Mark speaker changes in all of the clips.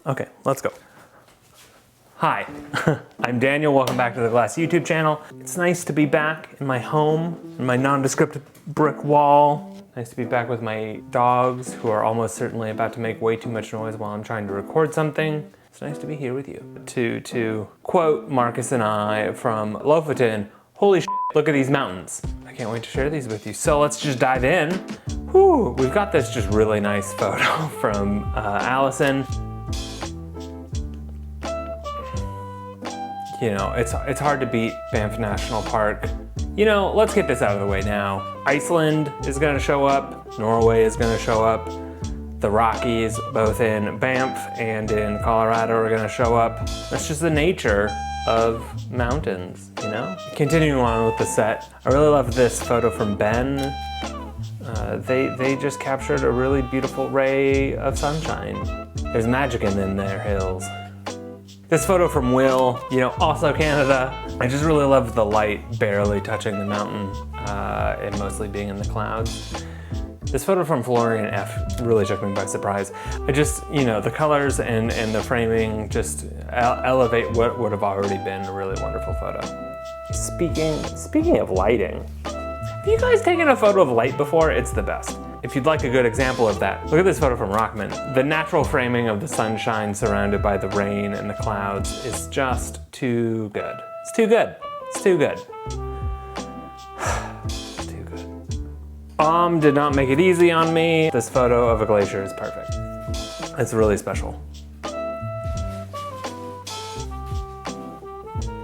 Speaker 1: Okay, let's go. Hi, I'm Daniel. Welcome back to the Glass YouTube channel. It's nice to be back in my home, in my nondescript brick wall. Nice to be back with my dogs, who are almost certainly about to make way too much noise while I'm trying to record something. It's nice to be here with you. To quote Marcus and I from Lofoten, holy shit, look at these mountains. I can't wait to share these with you. So let's just dive in. Whew, we've got this just really nice photo from Allison. You know, it's hard to beat Banff National Park. You know, let's get this out of the way now. Iceland is gonna show up, Norway is gonna show up, the Rockies, both in Banff and in Colorado, are gonna show up. That's just the nature of mountains, you know? Continuing on with the set, I really love this photo from Ben. They just captured a really beautiful ray of sunshine. There's magic in their hills. This photo from Will, you know, also Canada. I just really love the light barely touching the mountain and mostly being in the clouds. This photo from Florian F really took me by surprise. I just, you know, the colors and the framing just elevate what would have already been a really wonderful photo. Speaking of lighting, have you guys taken a photo of light before? It's the best. If you'd like a good example of that, look at this photo from Rockman. The natural framing of the sunshine surrounded by the rain and the clouds is just too good. It's too good. It's too good. It's too good. Did not make it easy on me. This photo of a glacier is perfect. It's really special.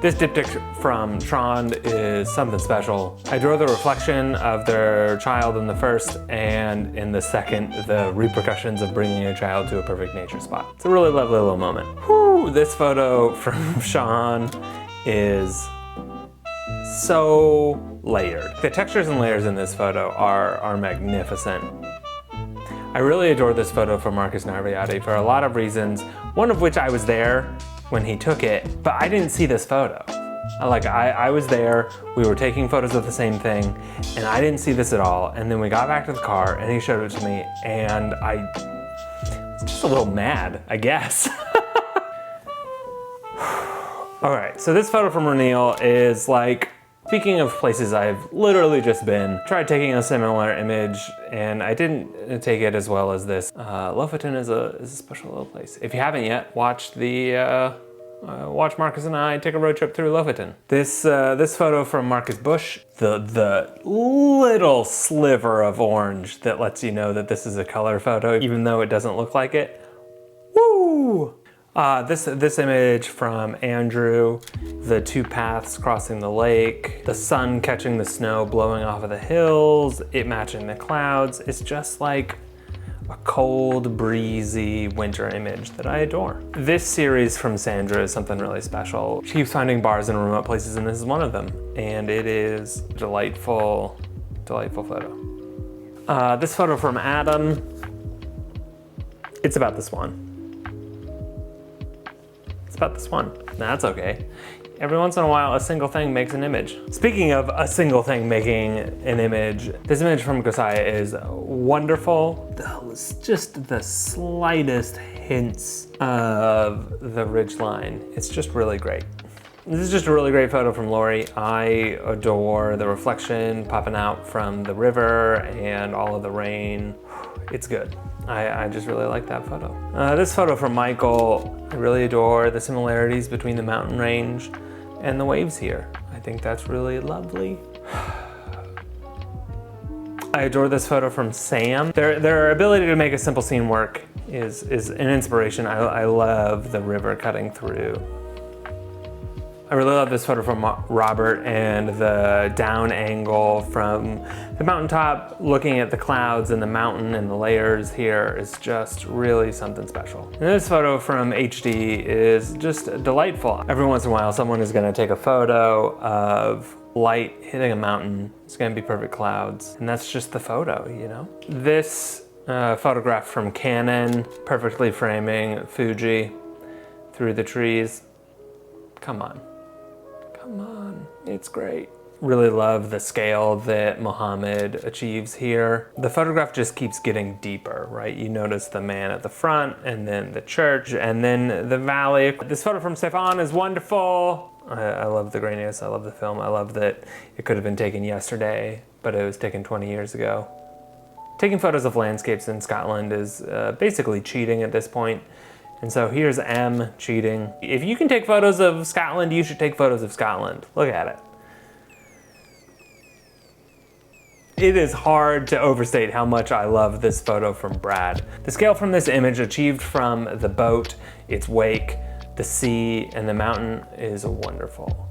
Speaker 1: This diptych from Trond is something special. I drew the reflection of their child in the first, and in the second, the repercussions of bringing a child to a perfect nature spot. It's a really lovely little moment. Whew, this photo from Sean is so layered. The textures and layers in this photo are magnificent. I really adore this photo from Marcus Narviati for a lot of reasons, one of which I was there when he took it, but I didn't see this photo. I was there, we were taking photos of the same thing, and I didn't see this at all. And then we got back to the car and he showed it to me, and I was just a little mad, I guess. All right, so this photo from Reneel is like, speaking of places I've literally just been, tried taking a similar image and I didn't take it as well as this. Lofoten is a special little place. If you haven't yet, watch Marcus and I take a road trip through Lofoten. This photo from Marcus Bush, the little sliver of orange that lets you know that this is a color photo, even though it doesn't look like it. Woo! This image from Andrew, the two paths crossing the lake, the sun catching the snow blowing off of the hills, it matching the clouds. It's just like a cold, breezy winter image that I adore. This series from Sandra is something really special. She keeps finding bars in remote places, and this is one of them. And it is a delightful, delightful photo. This photo from Adam, it's about this one. It's about this one. That's okay. Every once in a while, a single thing makes an image. Speaking of a single thing making an image, this image from Gosaya is wonderful. Just the slightest hints of the ridgeline. It's just really great. This is just a really great photo from Lori. I adore the reflection popping out from the river and all of the rain. It's good. I just really like that photo. This photo from Michael, I really adore the similarities between the mountain range and the waves here. I think that's really lovely. I adore this photo from Sam. Their ability to make a simple scene work is an inspiration. I love the river cutting through. I really love this photo from Robert and the down angle from the mountaintop, looking at the clouds and the mountain and the layers here is just really something special. And this photo from HD is just delightful. Every once in a while, someone is gonna take a photo of light hitting a mountain. It's gonna be perfect clouds. And that's just the photo, you know? This photograph from Canon, perfectly framing Fuji through the trees. Come on. Come on, it's great. really love the scale that Muhammad achieves here. The photograph just keeps getting deeper, right? You notice the man at the front, and then the church, and then the valley. This photo from Stefan is wonderful. I love the graininess, I love the film, I love that it could have been taken yesterday, but it was taken 20 years ago. Taking photos of landscapes in Scotland is basically cheating at this point. And so here's M cheating. If you can take photos of Scotland, you should take photos of Scotland. Look at it. It is hard to overstate how much I love this photo from Brad. The scale from this image achieved from the boat, its wake, the sea, and the mountain is wonderful.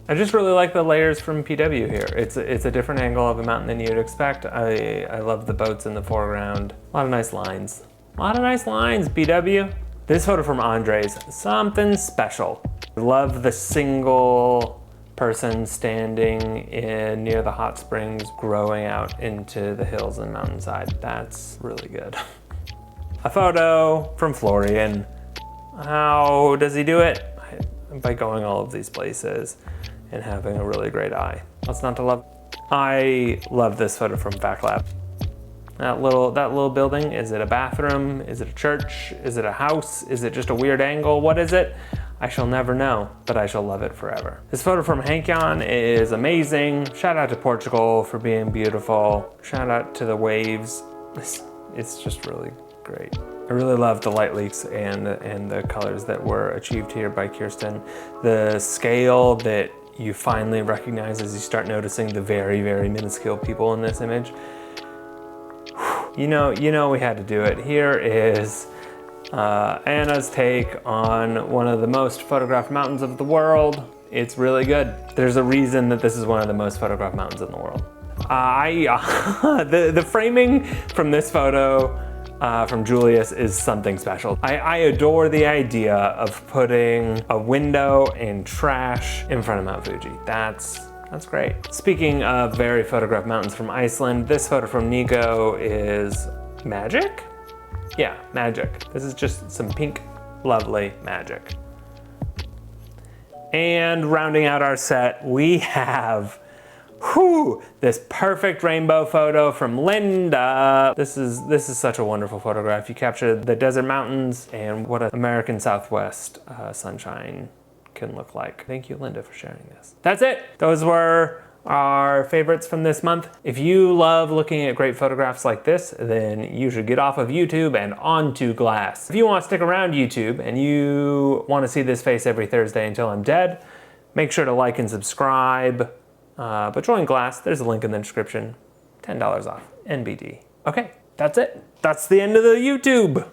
Speaker 1: I just really like the layers from PW here. It's a different angle of a mountain than you'd expect. I love the boats in the foreground. A lot of nice lines. A lot of nice lines, PW. This photo from Andres, something special. I love the single person standing near the hot springs, growing out into the hills and mountainside. That's really good. A photo from Florian. How does he do it? By going all of these places and having a really great eye. What's not to love? I love this photo from Backlab. That little building, is it a bathroom? Is it a church? Is it a house? Is it just a weird angle? What is it? I shall never know, but I shall love it forever. This photo from Hankjan is amazing. Shout out to Portugal for being beautiful. Shout out to the waves. It's just really great. I really love the light leaks and the colors that were achieved here by Kirsten. The scale that you finally recognize as you start noticing the very, very minuscule people in this image. You know we had to do it. Here is Anna's take on one of the most photographed mountains of the world. It's really good. There's a reason that this is one of the most photographed mountains in the world. The framing from this photo from Julius is something special. I adore the idea of putting a window and trash in front of Mount Fuji. That's great. Speaking of very photographed mountains from Iceland, this photo from Nico is magic? Yeah, magic. This is just some pink, lovely magic. And rounding out our set, we have this perfect rainbow photo from Linda. This is such a wonderful photograph. You captured the desert mountains and what an American Southwest sunshine can look like. Thank you, Linda, for sharing this. That's it. Those were our favorites from this month. If you love looking at great photographs like this, then you should get off of YouTube and onto Glass. If you want to stick around YouTube and you want to see this face every Thursday until I'm dead, make sure to like and subscribe. But join Glass, there's a link in the description. $10 off, NBD. Okay, that's it. That's the end of the YouTube.